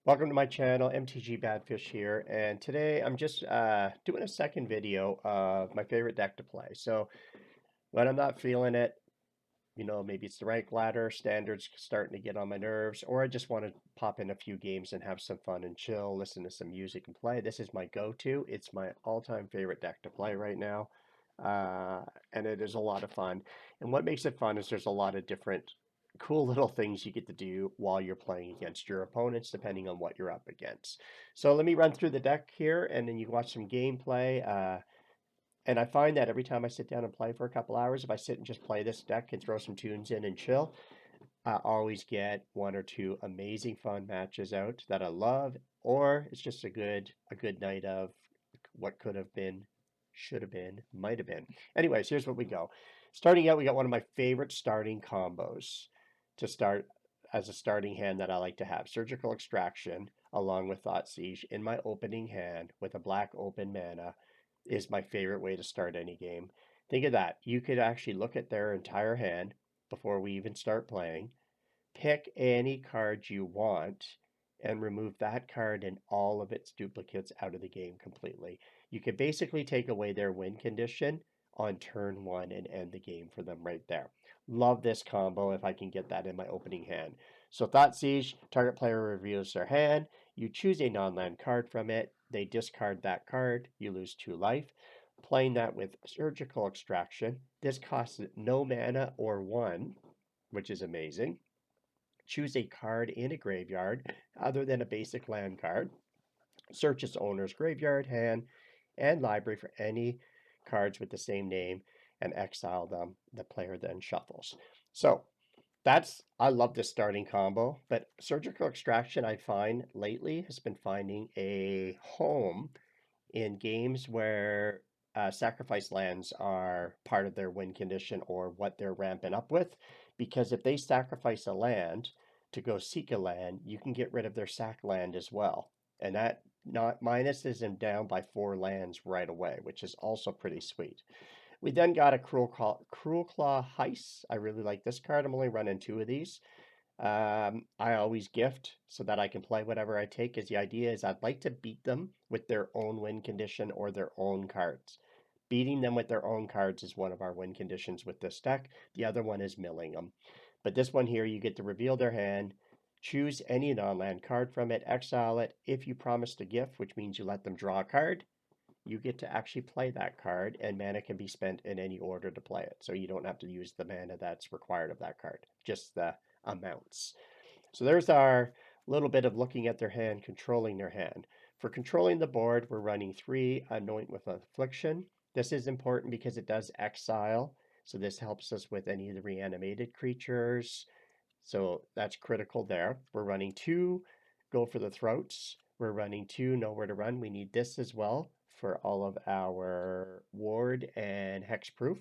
Welcome to my channel, MTG Badfish here, and today I'm just doing a second video of my favorite deck to play. So when I'm not feeling it, maybe it's the rank ladder, standards starting to get on my nerves, or I just want to pop in a few games and have some fun and chill, listen to some music and play. This is my go-to. It's my all-time favorite deck to play right now, and it is a lot of fun. And what makes it fun is there's a lot of different cool little things you get to do while you're playing against your opponents, depending on what you're up against. So let me run through the deck here, and then you watch some gameplay. And I find that every time I sit down and play for a couple hours, if I sit and just play this deck and throw some tunes in and chill, I always get one or two amazing fun matches out that I love, or it's just a good night of what could have been, should have been, might have been. Anyways, here's what we go. Starting out, we got one of my favorite starting combos to start as a starting hand that I like to have. Surgical Extraction along with Thoughtseize in my opening hand with a black open mana is my favorite way to start any game. Think of that. You could actually look at their entire hand before we even start playing, pick any card you want, and remove that card and all of its duplicates out of the game completely. You can basically take away their win condition on turn one and end the game for them right there. Love this combo if I can get that in my opening hand. So Thoughtseize, target player reveals their hand. You choose a non-land card from it. They discard that card. You lose 2 life. Playing that with Surgical Extraction. This costs no mana or 1, which is amazing. Choose a card in a graveyard other than a basic land card. Search its owner's graveyard, hand, and library for any cards with the same name and exile them. The player then shuffles. So I love this starting combo, but Surgical Extraction I find lately has been finding a home in games where sacrifice lands are part of their win condition or what they're ramping up with. Because if they sacrifice a land to go seek a land, you can get rid of their sack land as well. And that not minuses them down by 4 lands right away, which is also pretty sweet. We then got a Cruel Claw Heist. I really like this card. I'm only running 2 of these. I always gift so that I can play whatever I take, because the idea is I'd like to beat them with their own win condition or their own cards. Beating them with their own cards is one of our win conditions with this deck. The other one is milling them. But this one here, you get to reveal their hand, choose any non-land card from it, exile it. If you promise to gift, which means you let them draw a card, you get to actually play that card, and mana can be spent in any order to play it. So you don't have to use the mana that's required of that card, just the amounts. So there's our little bit of looking at their hand, controlling their hand. For controlling the board, we're running 3 Anoint with Affliction. This is important because it does exile. So this helps us with any of the reanimated creatures. So that's critical there. We're running 2 Go for the Throats. We're running 2 Nowhere to Run. We need this as well for all of our ward and hexproof.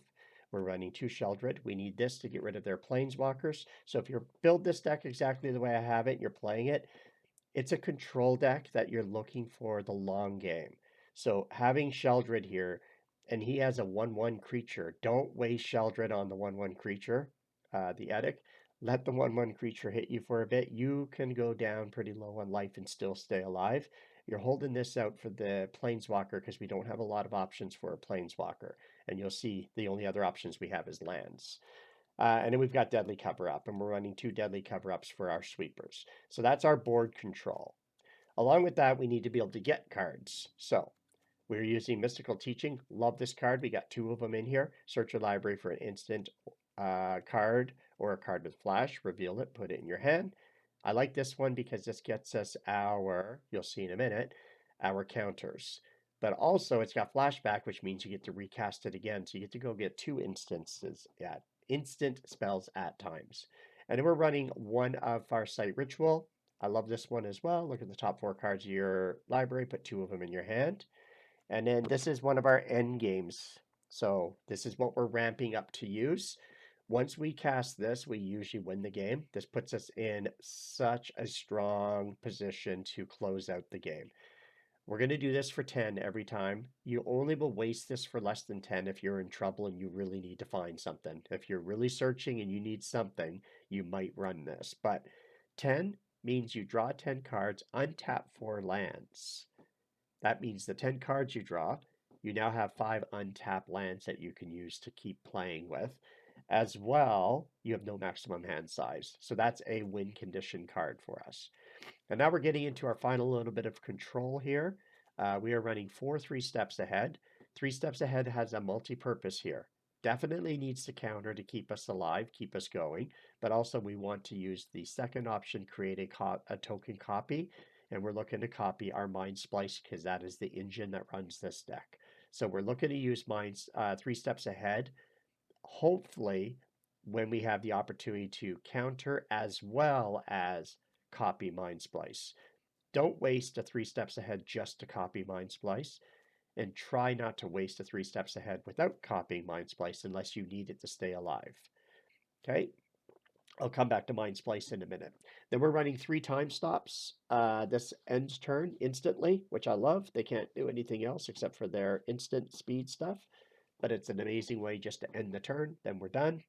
We're running 2 Sheldred. We need this to get rid of their planeswalkers. So if you build this deck exactly the way I have it, you're playing it, it's a control deck that you're looking for the long game. So having Sheldred here, and he has a 1/1 creature. Don't waste Sheldred on the 1/1 creature, the Edict. Let the 1/1 creature hit you for a bit. You can go down pretty low on life and still stay alive. You're holding this out for the Planeswalker because we don't have a lot of options for a Planeswalker. And you'll see the only other options we have is lands. And then we've got Deadly Cover-Up, and we're running 2 Deadly Cover-Ups for our sweepers. So that's our board control. Along with that, we need to be able to get cards. So we're using Mystical Teaching. Love this card. We got 2 of them in here. Search your library for an instant card or a card with flash. Reveal it, put it in your hand. I like this one because this gets us our, you'll see in a minute, our counters. But also it's got flashback, which means you get to recast it again. So you get to go get 2 instant spells at times. And then we're running 1 of Farsight Ritual. I love this one as well. Look at the top 4 cards of your library, put 2 of them in your hand. And then this is one of our end games. So this is what we're ramping up to use. Once we cast this, we usually win the game. This puts us in such a strong position to close out the game. We're going to do this for 10 every time. You only will waste this for less than 10 if you're in trouble and you really need to find something. If you're really searching and you need something, you might run this. But 10, means you draw 10 cards, untap 4 lands. That means the 10 cards you draw, you now have 5 untapped lands that you can use to keep playing with. As well, you have no maximum hand size. So that's a win condition card for us. And now we're getting into our final little bit of control here. We are running 4 3 steps ahead. 3 steps ahead has a multi-purpose here. Definitely needs to counter to keep us alive, keep us going, but also we want to use the second option, create a token copy, and we're looking to copy our Mindsplice because that is the engine that runs this deck. So we're looking to use 3 steps ahead, hopefully when we have the opportunity to counter as well as copy Mindsplice. Don't waste a 3 steps ahead just to copy Mindsplice, and try not to waste a 3 steps ahead without copying Mindsplice unless you need it to stay alive. Okay, I'll come back to Mindsplice in a minute. Then we're running 3 time stops. This ends turn instantly, which I love. They can't do anything else except for their instant speed stuff, but it's an amazing way just to end the turn. Then we're done.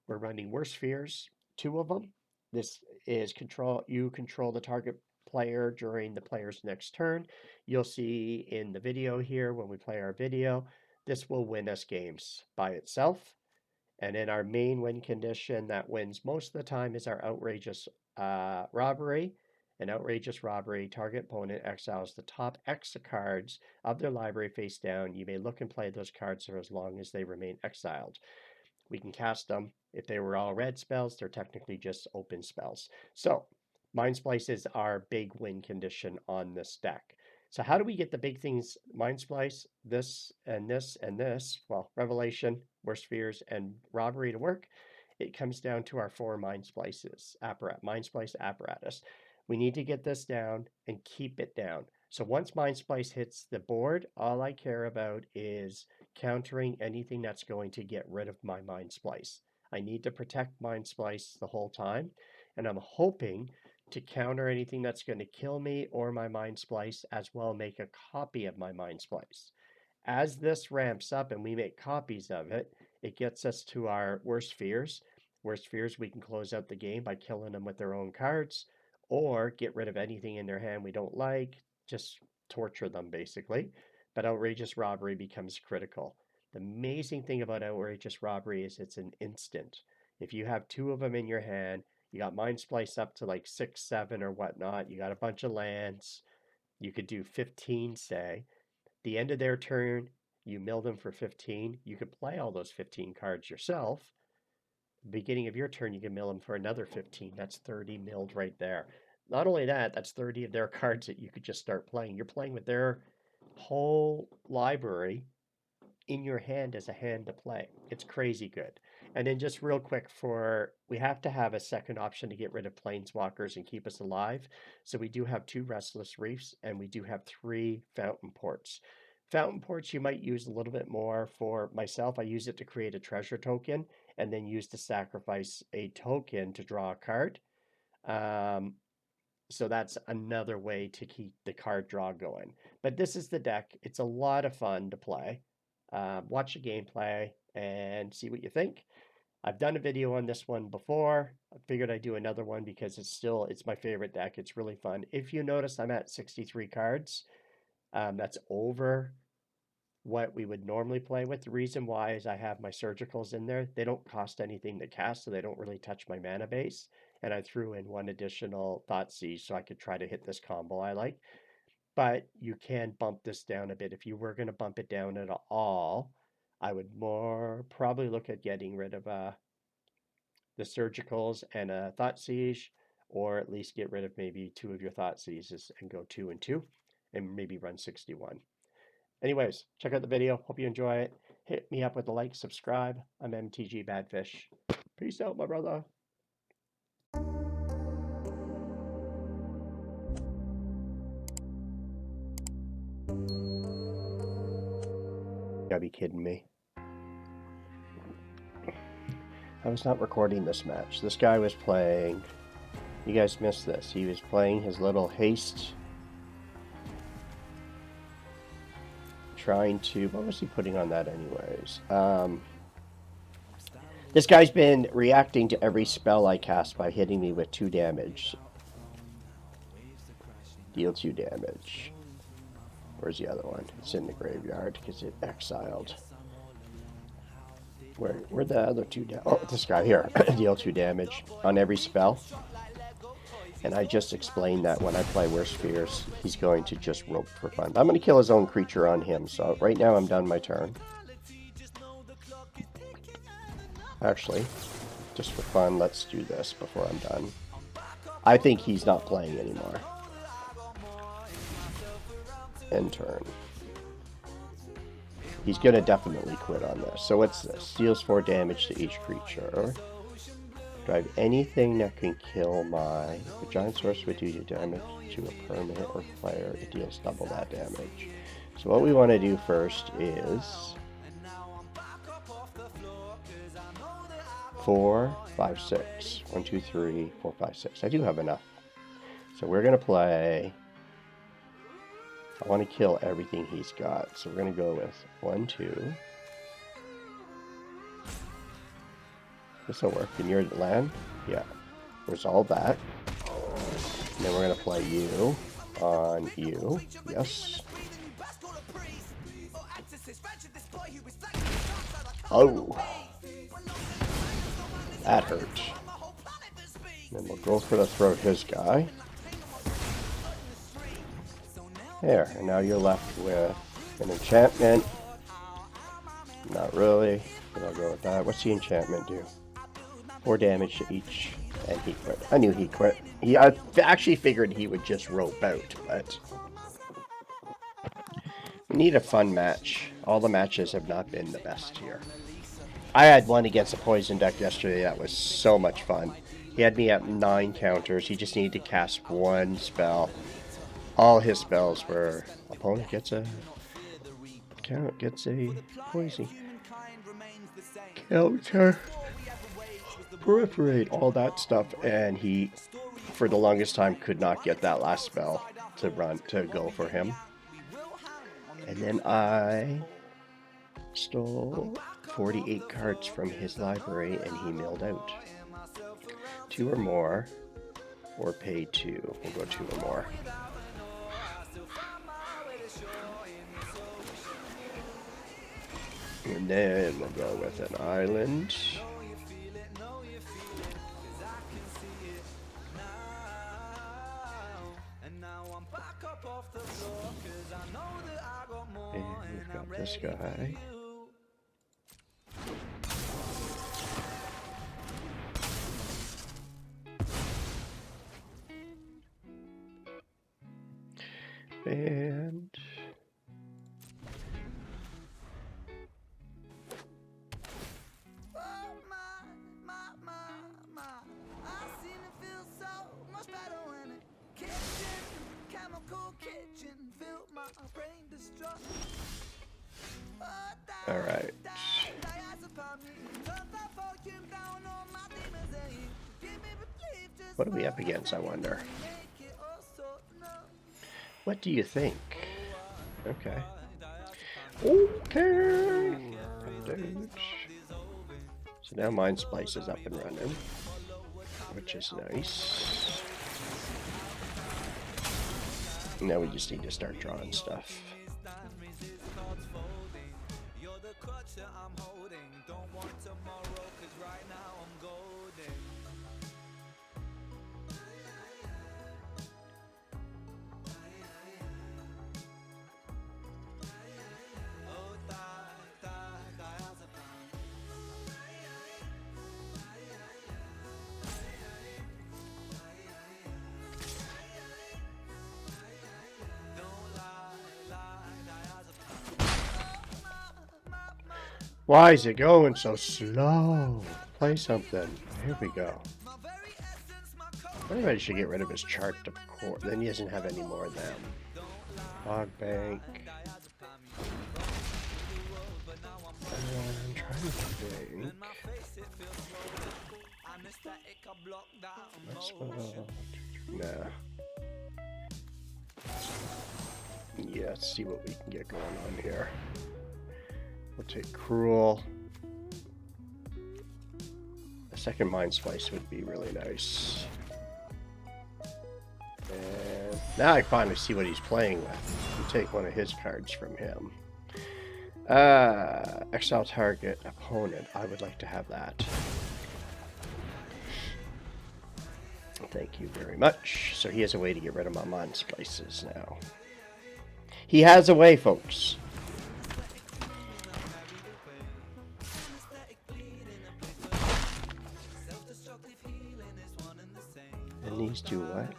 We're running Worst Fears, 2 of them. This is you control the target player during the player's next turn. You'll see in the video here when we play our video, this will win us games by itself. And in our main win condition that wins most of the time is our Outrageous Robbery. An Outrageous Robbery, target opponent exiles the top X cards of their library face down. You may look and play those cards for as long as they remain exiled. We can cast them. If they were all red spells, they're technically just open spells. So Mindsplice is our big win condition on this deck. So how do we get the big things, Mindsplice, this and this and this, well, Revelation, Worst Fears, and Robbery to work? It comes down to our 4 Mindsplice Apparatus. We need to get this down and keep it down. So once Mindsplice hits the board, all I care about is countering anything that's going to get rid of my Mindsplice. I need to protect Mindsplice the whole time, and I'm hoping to counter anything that's going to kill me or my Mindsplice, as well make a copy of my Mindsplice. As this ramps up and we make copies of it, it gets us to our Worst Fears. Worst Fears, we can close out the game by killing them with their own cards, or get rid of anything in their hand we don't like, just torture them basically. But Outrageous Robbery becomes critical. The amazing thing about Outrageous Robbery is it's an instant. If you have 2 of them in your hand, you got Mindsplice up to like 6, 7 or whatnot, you got a bunch of lands, you could do 15, say. The end of their turn, you mill them for 15. You could play all those 15 cards yourself. Beginning of your turn, you can mill them for another 15. That's 30 milled right there. Not only that, that's 30 of their cards that you could just start playing. You're playing with their whole library in your hand as a hand to play. It's crazy good. And then just real quick, we have to have a second option to get rid of planeswalkers and keep us alive. So we do have 2 Restless Reefs, and we do have 3 Fountain Ports. Fountain Ports you might use a little bit more. For myself, I use it to create a treasure token and then use to sacrifice a token to draw a card. So that's another way to keep the card draw going. But this is the deck. It's a lot of fun to play. Watch the gameplay and see what you think. I've done a video on this one before. I figured I'd do another one because it's my favorite deck. It's really fun. If you notice, I'm at 63 cards. That's over what we would normally play with. The reason why is I have my surgicals in there. They don't cost anything to cast, so they don't really touch my mana base. And I threw in 1 additional Thoughtseize so I could try to hit this combo I like. But you can bump this down a bit. If you were going to bump it down at all, I would probably look at getting rid of the surgicals and a Thoughtseize, or at least get rid of maybe 2 of your Thoughtseizes and go 2 and 2, and maybe run 61. Anyways, check out the video. Hope you enjoy it. Hit me up with a like, subscribe. I'm MTG Badphish. Peace out, my brother. You gotta be kidding me. I was not recording this match. This guy was playing. You guys missed this. He was playing his little haste. Trying to. What was he putting on that, anyways? This guy's been reacting to every spell I cast by hitting me with 2 damage. Deal 2 damage. Where's the other one? It's in the graveyard because it exiled. Where'd the other 2 down? Oh, this guy here. Deal 2 damage on every spell. And I just explained that when I play Worst Fears, he's going to just rope for fun. I'm going to kill his own creature on him, so right now I'm done my turn. Actually, just for fun, let's do this before I'm done. I think he's not playing anymore. End turn. He's going to definitely quit on this. So what's this? Deals 4 damage to each creature. Drive anything that can kill my... The giant source would do damage to a permanent or player. It deals double that damage. So what we want to do first is... 4, 5, 6. 1, 2, 3, 4, 5, 6. I do have enough. So we're going to play... I want to kill everything he's got. So we're going to go with 1, 2... This will work. In your land? Yeah. Resolve that. And then we're going to play you on you. Yes. Oh. That hurt. And then we'll go for the throat his guy. There. And now you're left with an enchantment. Not really. But I'll go with that. What's the enchantment do? 4 damage to each, and he quit. I knew he quit. I actually figured he would just rope out, but we need a fun match. All the matches have not been the best here. I had one against a poison deck yesterday that was so much fun. He had me at 9 counters. He just needed to cast 1 spell. All his spells were opponent gets a poison counter. Perforate, all that stuff, and he, for the longest time, could not get that last spell to go for him. And then I stole 48 cards from his library, and he milled out. 2 or more, or pay 2. We'll go 2 or more. And then we'll go with an island. And we've got this guy. And all right. What are we up against, I wonder? What do you think? Okay. Okay. So now Mindsplice is up and running, which is nice. Now we just need to start drawing stuff. Why is it going so slow? Play something. Here we go. Everybody should get rid of his chart of course. Then he doesn't have any more of them. Fog bank. I'm trying to think. Nah. Yeah, let's see what we can get going on here. We'll take Cruel. A second Mindsplice would be really nice. And Now I finally see what he's playing with. You take one of his cards from him. Exile target opponent. I would like to have that. Thank you very much. So he has a way to get rid of my Mindsplices now. He has a way, folks. And these do what?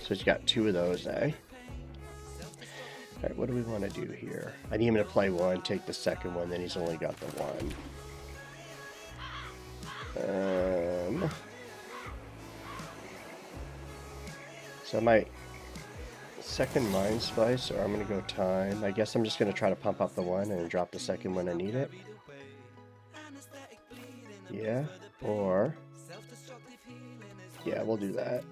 So he's got 2 of those, eh? Alright, what do we want to do here? I need him to play 1, take the second one, then he's only got the 1. So my second Mindsplice, or I'm going to go time. I guess I'm just going to try to pump up the 1 and drop the second when I need it. Yeah, or... yeah, we'll do that.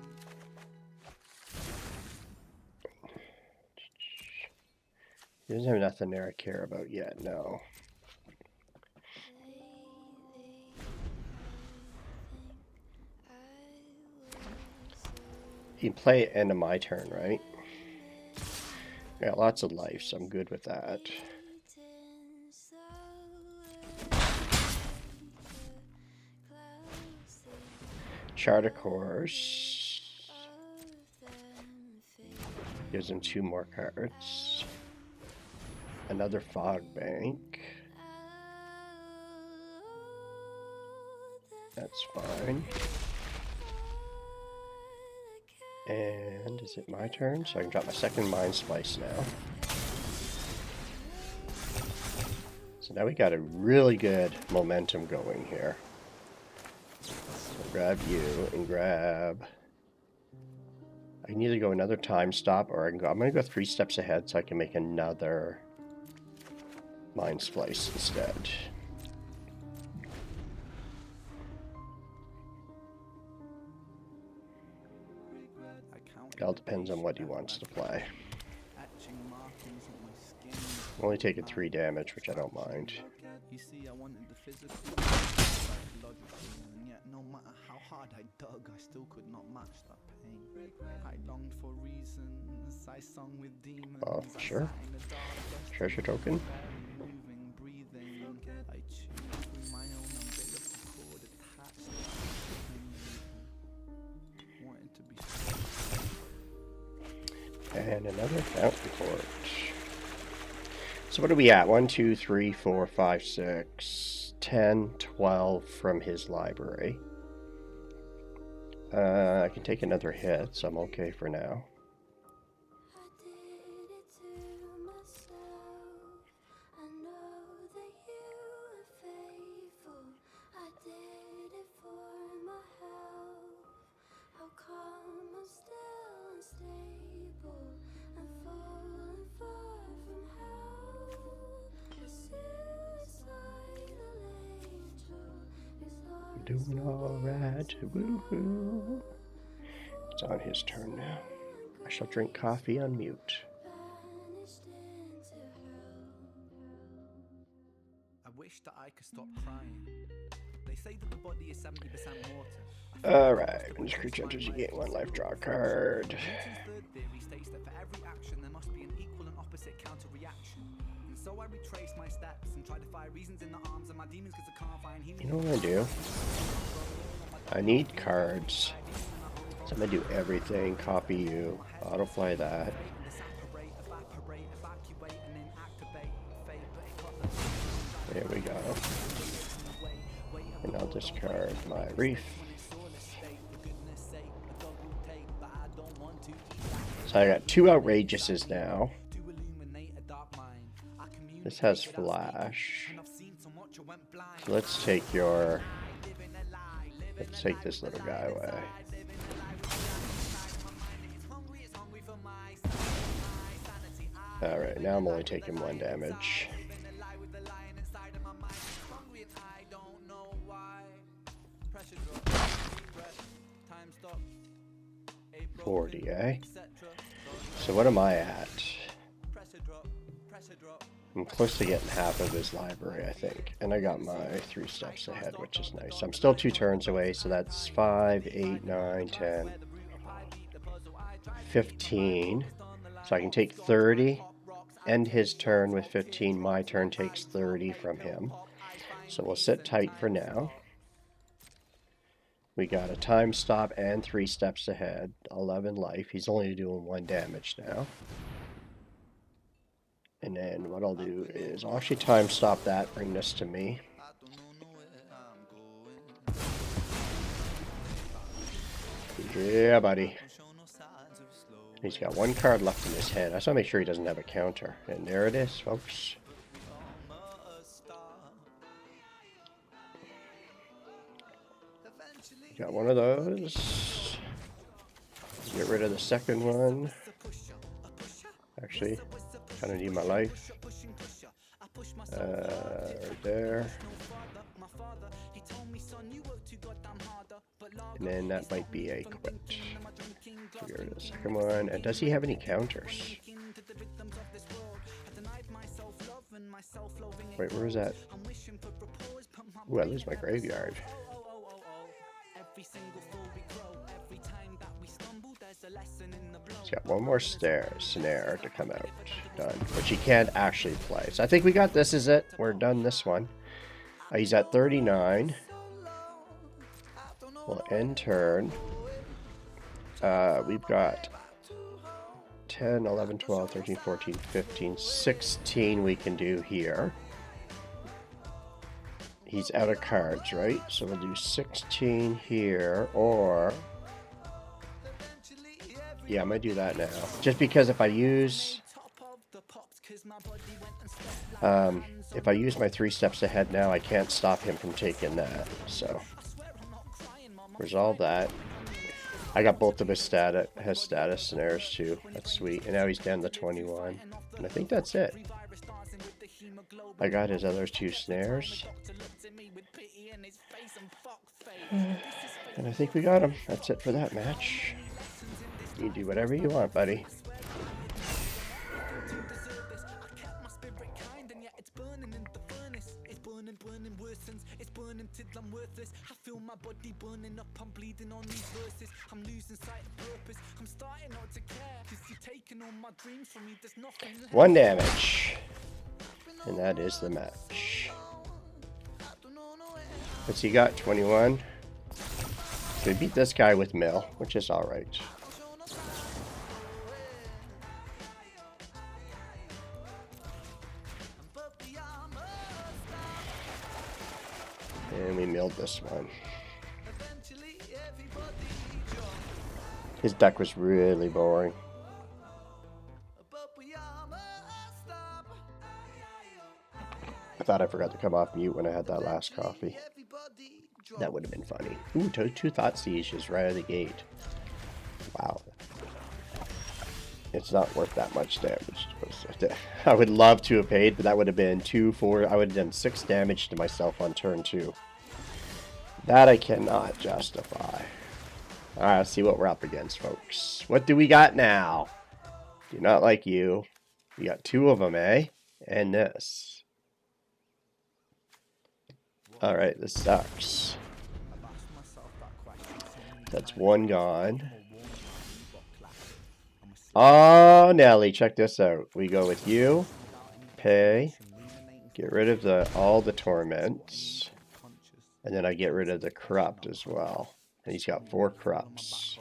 He doesn't have nothing there I care about yet, no. You can play it end of my turn, right? I got lots of life, so I'm good with that. Chart a course. Gives him 2 more cards. Another fog bank. That's fine. And is it my turn? So I can drop my second Mindsplice now. So now we got a really good momentum going here. So grab you and grab... I can either go another time stop or I can go... I'm going to go 3 steps ahead so I can make another Mindsplice instead. It all depends on what he wants to play. I'm only taking 3 damage, which I don't mind. You see, I wanted the physical, psychologically, and yet no matter how hard I dug, I still could not match that pain. I longed for reasons, I sung with demons. Oh, sure. Treasure token. Moving, breathing, I choose my own umbilical cord attached to wanted to be and another fountain court. So what are we at? 1, 2, 3, 4, 5, 6, 10, 12 from his library. I can take another hit, so I'm okay for now. Doing all right, woohoo. It's on his turn now. I shall drink coffee on mute. I wish that I could stop crying. They say that the body is 70% water. Alright, when this creature enters, you gain 1 life, draw a card. Newton's third theory states that for every action there must be an equal and opposite counter-reaction. And so I retrace my steps and try to find reasons in the arms of my demons because I can't find healing. You know what I do? I need cards. So I'm gonna do everything. Copy you. Autofly that. There we go. And I'll discard my reef. So I got 2 outrageouses now. This has flash. So let's take your... let's take this little guy away. Alright, now I'm only taking 1 damage. 40, eh? So what am I at? I'm close to getting half of his library, I think. And I got my 3 steps ahead, which is nice. I'm still 2 turns away, so that's 5, 8, 9, 10, 15. So I can take 30, end his turn with 15. My turn takes 30 from him. So we'll sit tight for now. We got a time stop and 3 steps ahead. 11 life. He's only doing 1 damage now. And then what I'll do is I'll actually time stop that, bring this to me. Yeah, buddy. He's got 1 card left in his hand. I just want to make sure he doesn't have a counter. And there it is, folks. Got one of those. Get rid of the second one. Actually, kind of need my life. Right there. And then that might be a quit. Get rid of the second one. And does he have any counters? Wait, where is that? Ooh, I lose my graveyard. He's got 1 more snare to come out. Done. Which he can't actually play. So I think we got this is it. We're done this one. He's at 39. We'll end turn. We've got 10, 11, 12, 13, 14, 15, 16 we can do here. He's out of cards, right? So we'll do 16 here, or... yeah, I'm going to do that now. Just because if I use... my 3 steps ahead now, I can't stop him from taking that. So, resolve that. I got both of his status snares too. That's sweet. And now he's down to 21. And I think that's it. I got his other 2 snares. And I think we got him. That's it for that match. You can do whatever you want, buddy. One damage. And that is the match. What's he got? 21. So we beat this guy with mill, which is alright. And we milled this one. His deck was really boring. I thought I forgot to come off mute when I had that last coffee. That would have been funny. Ooh, 2 Thoughtseize right out of the gate. Wow. It's not worth that much damage. I would love to have paid, but that would have been 2, 4. I would have done 6 damage to myself on turn 2. That I cannot justify. Alright, let's see what we're up against, folks. What do we got now? Do not like you. We got 2 of them, eh? And this. Alright, this sucks. That's 1 gone. Oh, Nelly, check this out. We go with you. Pay. Get rid of all the torments. And then I get rid of the corrupt as well. And he's got 4 corrupts.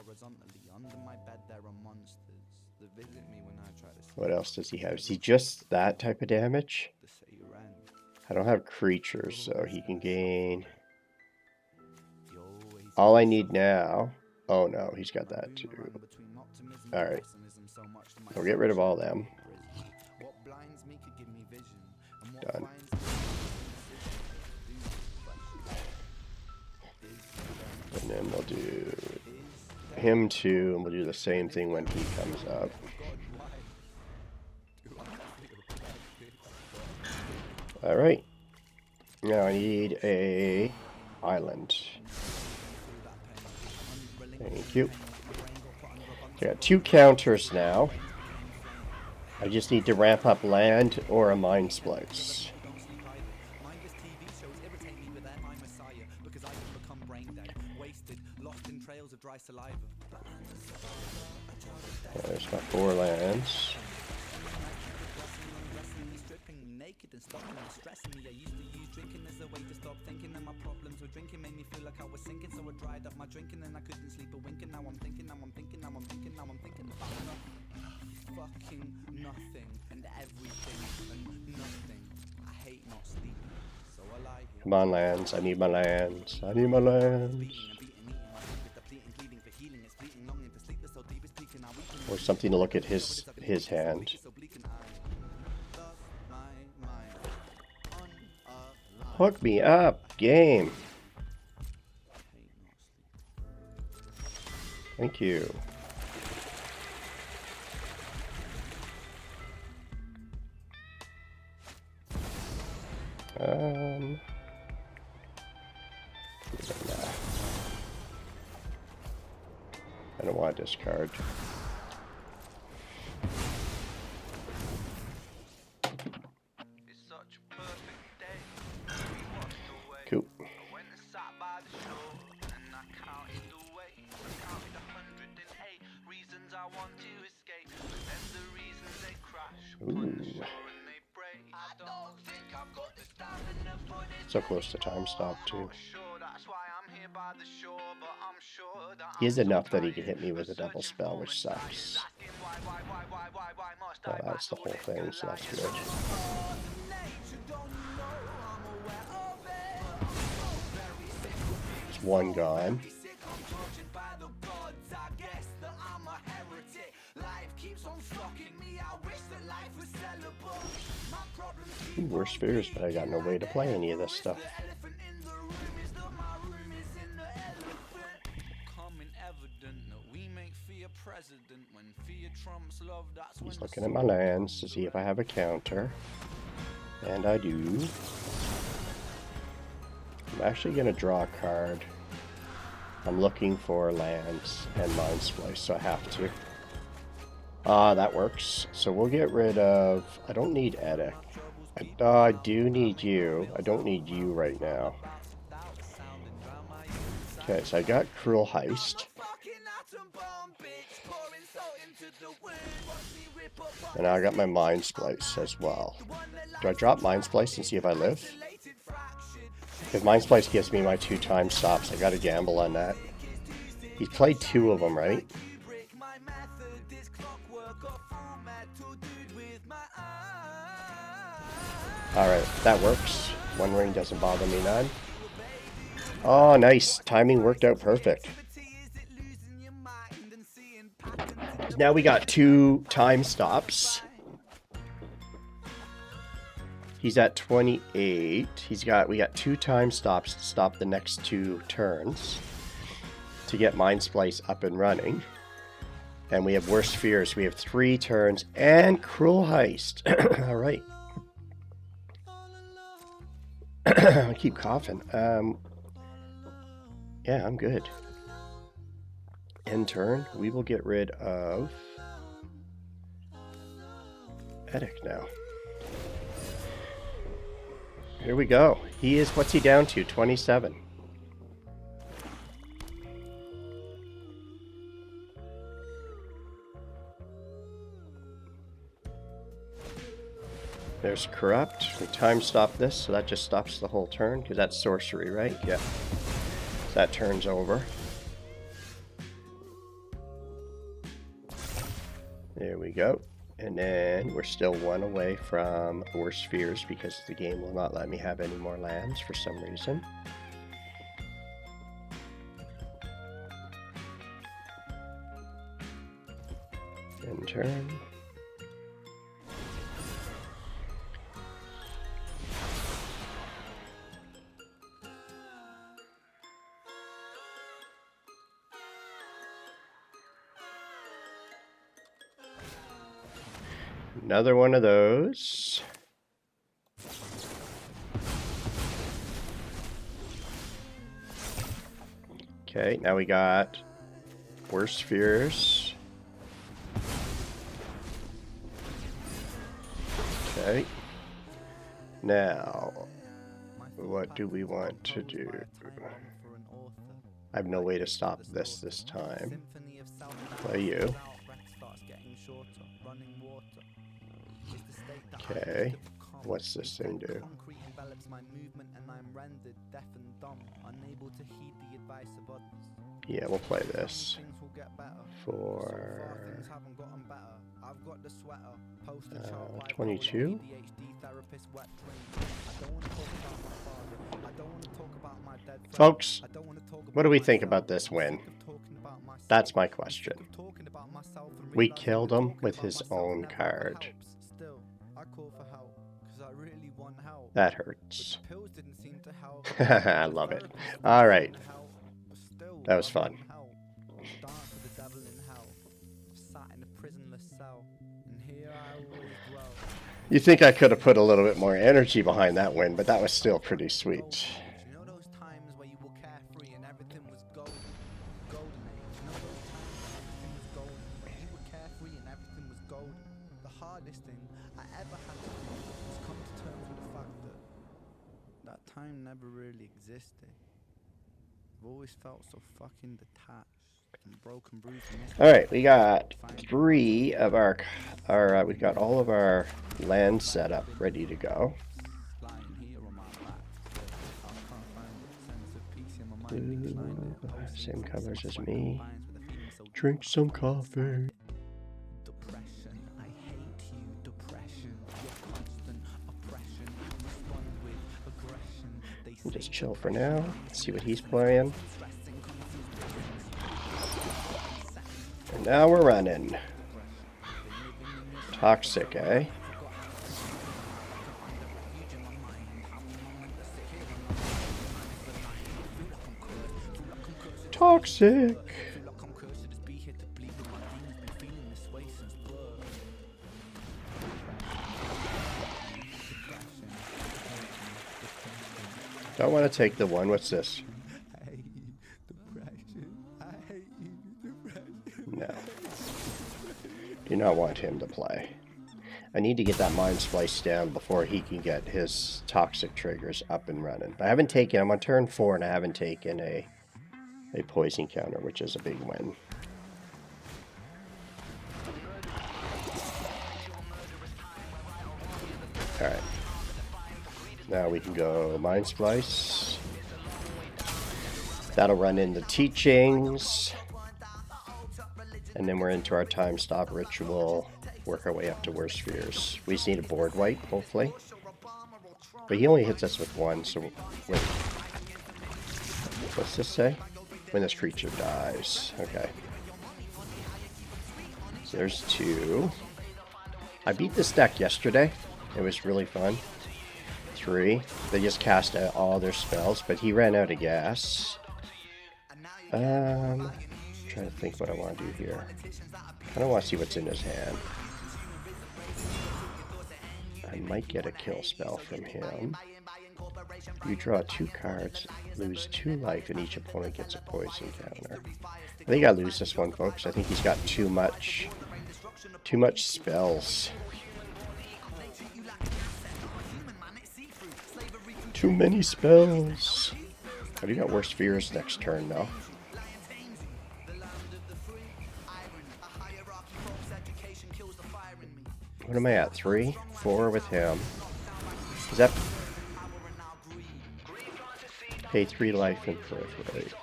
What else does he have? Is he just that type of damage? I don't have creatures, so he can gain... all I need now... oh no, he's got that too. Alright. We'll get rid of all them. Done. And then we'll do him too, and we'll do the same thing when he comes up. Alright. Now I need a island. Thank you. I got 2 counters now. I just need to ramp up land or a Mindsplice. There's my 4 lands. And stopping and stressing me. I used to use drinking as a way to stop thinking, and my problems with drinking made me feel like I was sinking. So I dried up my drinking and I couldn't sleep a winking. Now I'm thinking, now I'm thinking, now I'm thinking, now I'm thinking about nothing, fucking nothing, and everything and nothing. I hate not sleeping, so I lie here. Come on, lands. I need my lands. I need my lands. Or something to look at his hand. Hook me up, game. Thank you. I don't want to discard. Cool. Ooh. So close to time stop too. He is enough that he can hit me with a double spell, which sucks. Well, that's the whole thing, so that's good. It's 1 gone. Ooh, worst fears, but I got no way to play any of this stuff. He's looking at my lands to see if I have a counter. And I do. I'm actually going to draw a card. I'm looking for lands and Mindsplice, so I have to. That works. So we'll get rid of... I don't need Edic. I do need you. I don't need you right now. Okay, so I got Cruel Heist. And now I got my Mindsplice as well. Do I drop Mindsplice and see if I live? If Mindsplice gives me my 2 time stops, I gotta gamble on that. He's played 2 of them, right? Alright, that works. 1 ring doesn't bother me none. Oh, nice. Timing worked out perfect. Now we got 2 time stops. He's at 28. We got 2 time stops to stop the next 2 turns to get Mindsplice up and running. And we have Worst Fears. We have 3 turns and Cruel Heist. All right. I keep coughing. Yeah, I'm good. End turn, we will get rid of Edic now. Here we go. He is, what's he down to? 27. There's Corrupt. We time stop this, so that just stops the whole turn, because that's sorcery, right? Yeah. So that turns over. There we go. And then we're still 1 away from Worst Fears because the game will not let me have any more lands for some reason. End turn. Another one of those. Okay, now we got Worst Fears. Okay. Now, what do we want to do? I have no way to stop this time. Play you. Okay. What's this thing do? Yeah, we'll play this for 22. Folks, what do we think about this win? That's my question. We killed him with his own card. That hurts. I love it. All right. That was fun. You think I could have put a little bit more energy behind that win, but that was still pretty sweet. Time never really existed. I've always felt so fucking detached and broken, bruised. All right, we got 3 of our we've got all of our land set up, ready to go. Same colors as me. Drink some coffee. Just chill for now. Let's see what he's playing. And now we're running. Toxic, eh? Toxic. Don't want to take the one. What's this? No. Do not want him to play. I need to get that Mindsplice down before he can get his toxic triggers up and running. But I haven't taken, I'm on turn 4 and I haven't taken a poison counter, which is a big win. Alright. Now we can go Mindsplice. That'll run into teachings. And then we're into our time stop ritual. Work our way up to worst fears. We just need a board wipe, hopefully. But he only hits us with 1, so wait. What's this say? When this creature dies. Okay. So there's 2. I beat this deck yesterday. It was really fun. 3. They just cast out all their spells, but he ran out of gas. Trying to think what I want to do here. I don't want to see what's in his hand. I might get a kill spell from him. You draw 2 cards, lose 2 life, and each opponent gets a poison counter. I think I lose this one, folks. I think he's got too much spells. Too many spells. Have you got worse fears next turn now? What am I at? 3? 4 with him. Is that... Pay 3 life and proliferate.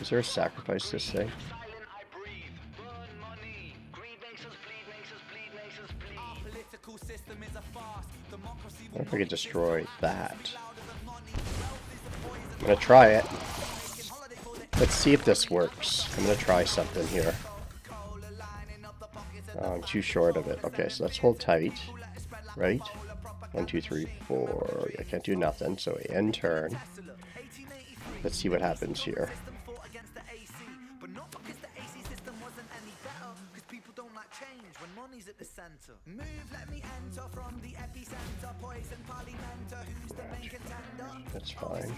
Is there a sacrifice this thing? I wonder if I could destroy that. I'm gonna try it. Let's see if this works. I'm gonna try something here. Oh, I'm too short of it. Okay, so let's hold tight. Right? 1, 2, 3, 4. I can't do nothing, so end turn. Let's see what happens here. That's fine.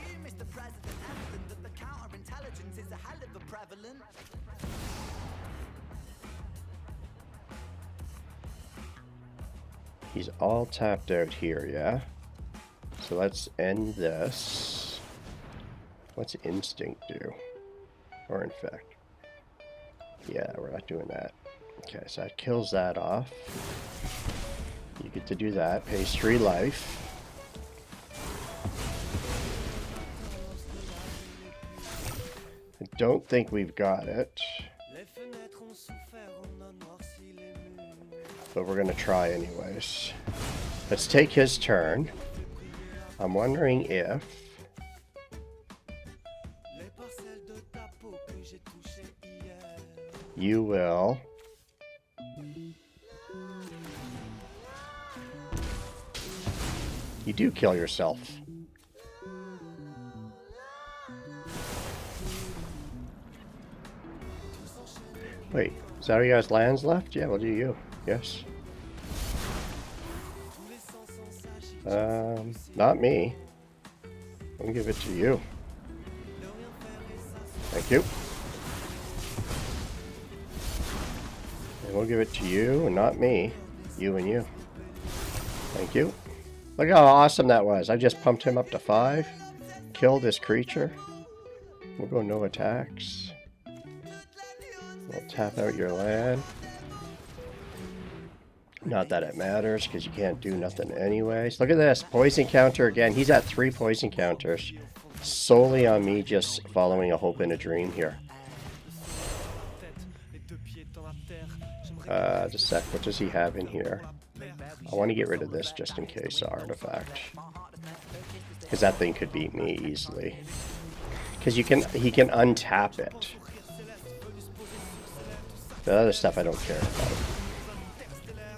He's all tapped out here, yeah? So let's end this. What's Instinct do? Or Infect? Yeah, we're not doing that. Okay, so that kills that off. You get to do that. Pays 3 life. I don't think we've got it. But we're going to try anyways. Let's take his turn. I'm wondering if... you will... you do kill yourself. Wait, is that how you guys lands left? Yeah, we'll do you. Yes. Not me. I'll give it to you. Thank you. And we'll give it to you and not me. You and you. Thank you. Look how awesome that was. I just pumped him up to 5. Killed this creature. We'll go no attacks. We'll tap out your land. Not that it matters, because you can't do nothing anyways. Look at this. Poison counter again. He's at 3 poison counters. Solely on me just following a hope and a dream here. Just a sec. What does he have in here? I want to get rid of this just in case artifact. Because that thing could beat me easily. Because he can untap it. The other stuff I don't care about.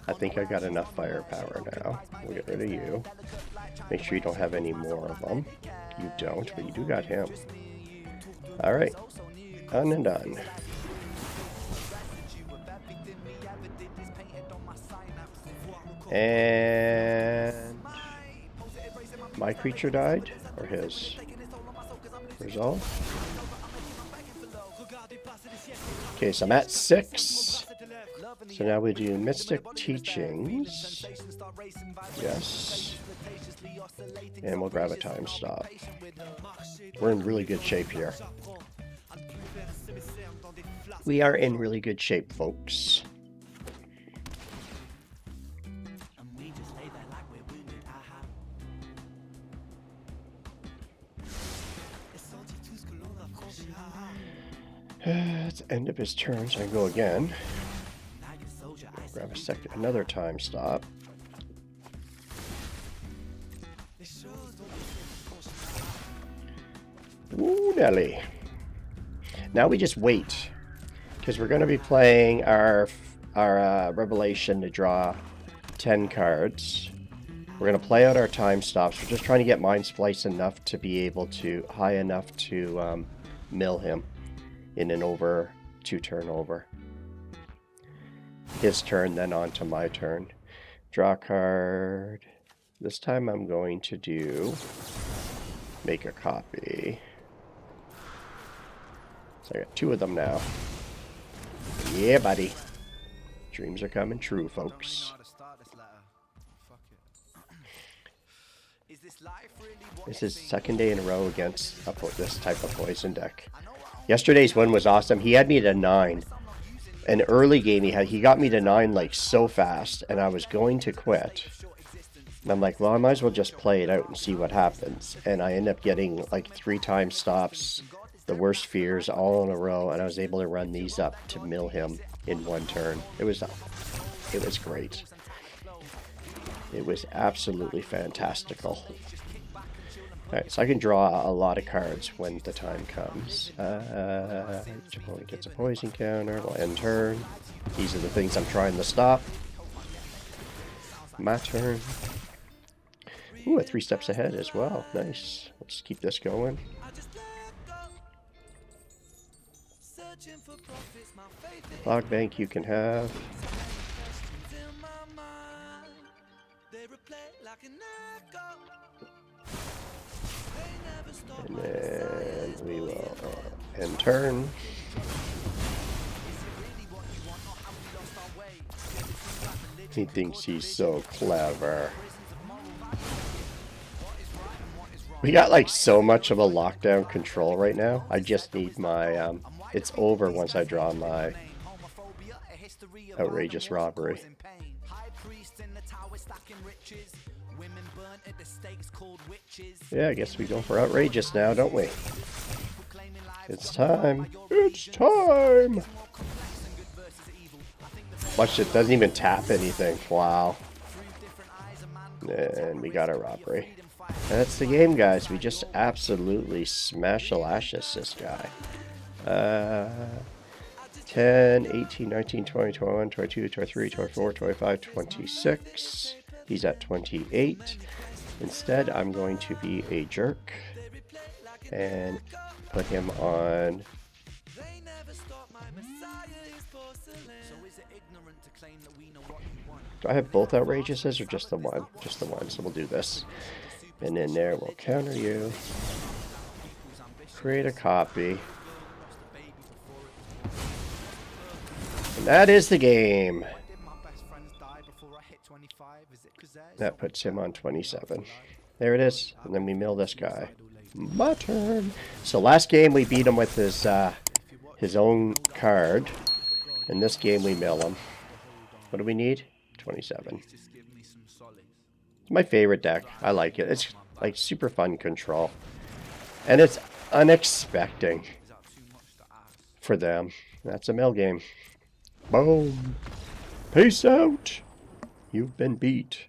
I think I got enough firepower now. We'll get rid of you. Make sure you don't have any more of them. You don't, but you do got him. Alright. Done and done. And... my creature died? Or his? Resolve? Okay, so I'm at 6. So now we do Mystic Teachings. Yes. And we'll grab a time stop. We're in really good shape here. We are in really good shape, folks. It's the end of his turn, so I can go again. Grab another time stop. Ooh, Nelly. Now we just wait, because we're going to be playing our Revelation to draw 10 cards. We're going to play out our time stops. We're just trying to get Mindsplice enough to be able to, high enough to mill him in an over 2 turn over. His turn, then on to my turn. Draw a card. This time I'm going to do make a copy. So I got 2 of them now. Yeah, buddy. Dreams are coming true, folks. This is second day in a row against this type of poison deck. Yesterday's one was awesome. He had me to 9. An early game he got me to 9 like so fast, and I was going to quit. And I'm like, well, I might as well just play it out and see what happens. And I end up getting like 3 time stops, the worst fears all in a row, and I was able to run these up to mill him in 1 turn. It was great. It was absolutely fantastical. Alright, so I can draw a lot of cards when the time comes. Each opponent gets a poison counter. We'll end turn. These are the things I'm trying to stop. My turn. Ooh, a 3 steps ahead as well. Nice. Let's keep this going. Log bank you can have. And then we will end turn. He thinks he's so clever. We got like so much of a lockdown control right now. I just need my, it's over once I draw my outrageous robbery. Yeah, I guess we go for outrageous now, don't we? It's time. It's time. Watch it, doesn't even tap anything. Wow. And we got a robbery. That's the game, guys. We just absolutely smash-a-lashes this guy. 10, 18, 19, 20, 21, 22, 23, 24, 25, 26. He's at 28. Instead, I'm going to be a jerk and put him on. Do I have both outrageouses or just the one? Just the one, so we'll do this. And in there, we'll counter you. Create a copy. And that is the game. That puts him on 27. There it is. And then we mill this guy. My turn. So last game we beat him with his own card. And this game we mill him. What do we need? 27. It's my favorite deck. I like it. It's like super fun control. And it's unexpected for them. That's a mill game. Boom. Peace out. You've been beat.